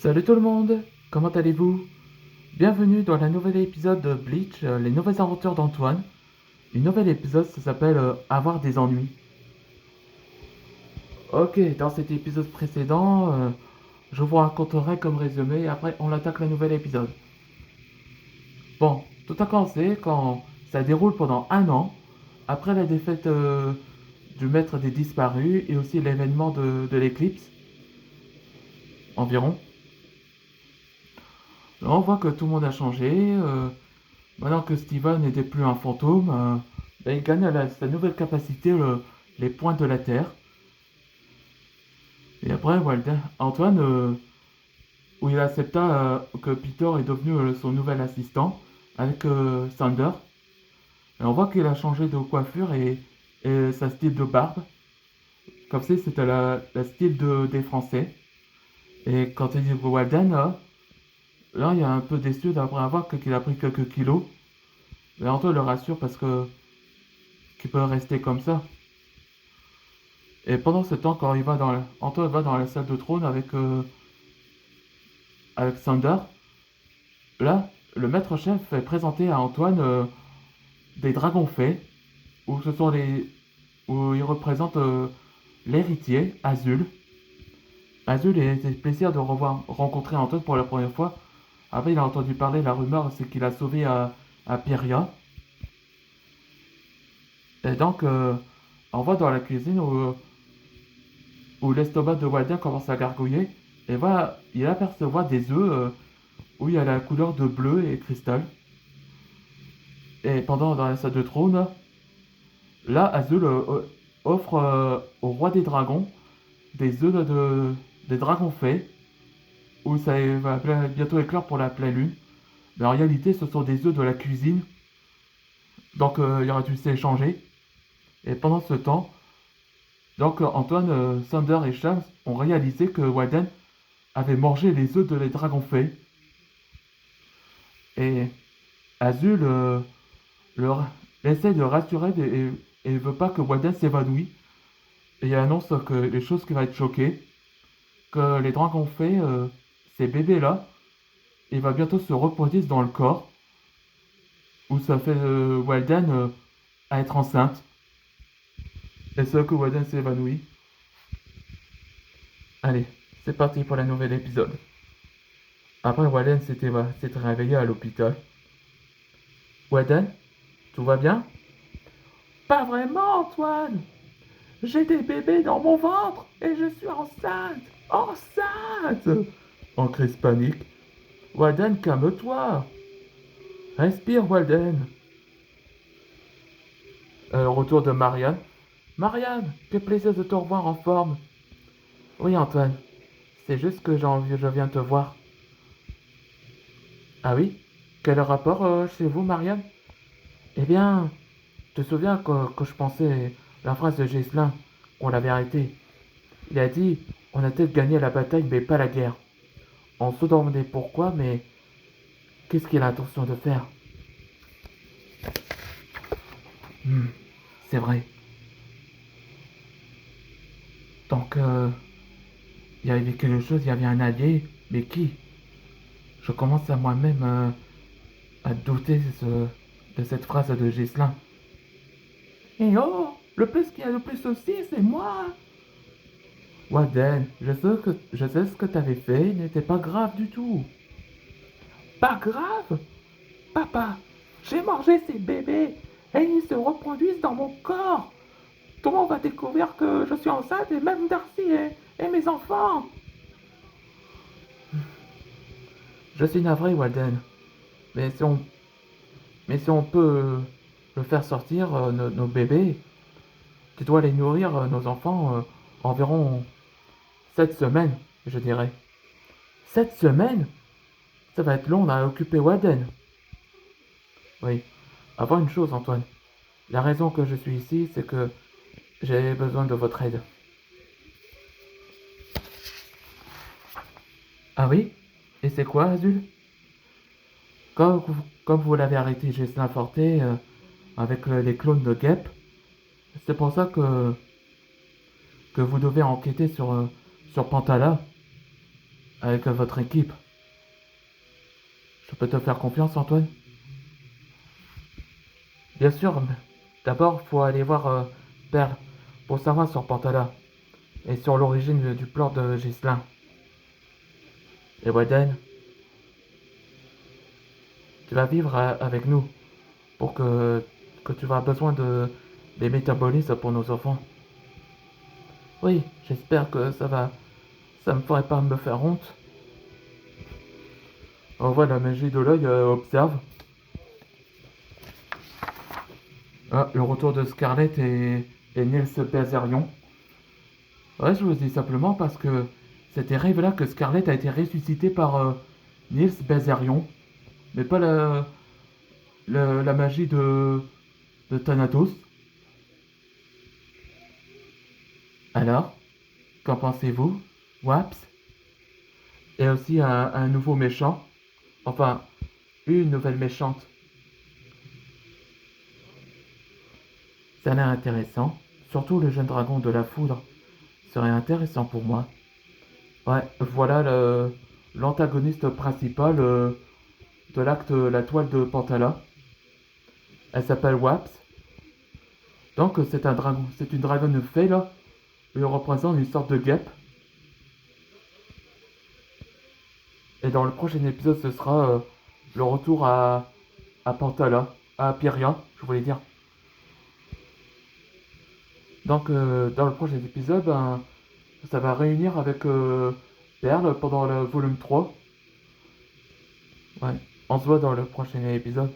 Salut tout le monde, comment allez-vous? Bienvenue dans un nouvel épisode de Bleach, les nouvelles aventures d'Antoine. Une nouvel épisode, ça s'appelle Avoir des ennuis. Ok, dans cet épisode précédent, je vous raconterai comme résumé et après on attaque le nouvel épisode. Bon, tout a commencé quand ça déroule pendant un an, après la défaite du maître des disparus et aussi l'événement de l'éclipse, environ. Là, on voit que tout le monde a changé. Maintenant que Steven n'était plus un fantôme, ben, il gagne sa nouvelle capacité, les points de la Terre. Et après, Antoine, où il accepta que Peter est devenu son nouvel assistant avec Sander. Et on voit qu'il a changé de coiffure et sa style de barbe. Comme si c'était la style des Français. Et quand il dit Walden, là, il est un peu déçu d'après avoir qu'il a pris quelques kilos. Mais Antoine le rassure parce que qu'il peut rester comme ça. Et pendant ce temps, quand Antoine va dans la salle de trône avec Sander, là, le maître chef fait présenter à Antoine des dragons faits, où il représente l'héritier, Azul. Azul était plaisir de rencontrer Antoine pour la première fois. Après, il a entendu parler, la rumeur, c'est qu'il a sauvé à Pyria. Et donc, on voit dans la cuisine où l'estomac de Walden commence à gargouiller. Et voilà, il aperçoit des œufs où il y a la couleur de bleu et cristal. Et dans la salle de trône, là, Azul offre au roi des dragons des œufs des dragons faits, où ça va bientôt éclore pour la pleine lune. Mais en réalité, ce sont des œufs de la cuisine, donc il aurait dû s'échanger. Et pendant ce temps, donc Antoine, Sander et Shams ont réalisé que Walden avait mangé les œufs de les dragons faits. Et Azul leur essaie de rassurer et veut pas que Walden s'évanouisse. Et il annonce que les choses qui vont être choquées, que les dragons faits, ces bébés-là, il va bientôt se reproduire dans le corps, où ça fait Walden à être enceinte. Et c'est que Walden s'évanouit. Allez, c'est parti pour le nouvel épisode. Après, Walden s'était réveillé à l'hôpital. Walden, tout va bien? Pas vraiment, Antoine. J'ai des bébés dans mon ventre et je suis enceinte. Enceinte! En crise panique. Walden, calme-toi. Respire, Walden. Retour de Marianne. Marianne, quel plaisir de te revoir en forme. Oui, Antoine. C'est juste que je viens te voir. Ah oui? Quel rapport chez vous, Marianne? Eh bien, te souviens que je pensais la phrase de Ghislain, qu'on l'avait arrêté. Il a dit, on a peut-être gagné la bataille, mais pas la guerre. On se demandait pourquoi, mais qu'est-ce qu'il a l'intention de faire? Hmm, c'est vrai. Donc, il y avait quelque chose, il y avait un allié, mais qui? Je commence à moi-même à douter de cette phrase de Ghislain. Et oh, le plus qu'il y a de plus aussi, c'est moi. Walden, je sais ce que t'avais fait, il n'était pas grave du tout. Pas grave? Papa, j'ai mangé ces bébés et ils se reproduisent dans mon corps. Tout le monde va découvrir que je suis enceinte et même Darcy et mes enfants. Je suis navré, Walden, mais si on peut le faire sortir, nos bébés, tu dois les nourrir, nos enfants, environ 7 semaines, je dirais. 7 semaines? Ça va être long à occuper Walden. Oui. Avant une chose, Antoine. La raison que je suis ici, c'est que j'ai besoin de votre aide. Ah oui? Et c'est quoi, Azul? Comme vous l'avez arrêté Jocelyn Forté avec les clones de Gep, c'est pour ça que vous devez enquêter sur Pantala. avec votre équipe. Je peux te faire confiance, Antoine? Bien sûr, mais d'abord, faut aller voir Perle pour savoir sur Pantala et sur l'origine du plan de Ghislain. Et Waden, tu vas vivre avec nous pour que tu auras besoin de des métabolismes pour nos enfants. Oui, j'espère que ça me ferait pas me faire honte. On voit la magie de l'œil observe. Ah, le retour de Scarlett et Niels Bezerion. Ouais, je vous dis simplement parce que c'était rêve-là que Scarlett a été ressuscitée par Niels Bezerion, mais pas la magie de Thanatos. Alors, qu'en pensez-vous, Waps? Et aussi un nouveau méchant, enfin, une nouvelle méchante. Ça a l'air intéressant, surtout le jeune dragon de la foudre serait intéressant pour moi. Ouais, voilà l'antagoniste principal de l'acte La toile de Pantala. Elle s'appelle Waps. Donc c'est un dragon, c'est une dragonne fée là. Elle représente une sorte de guêpe. Et dans le prochain épisode, ce sera le retour à Pantala, à Pyria, je voulais dire. Donc dans le prochain épisode, ben, ça va réunir avec Perle pendant le volume 3. Ouais, on se voit dans le prochain épisode.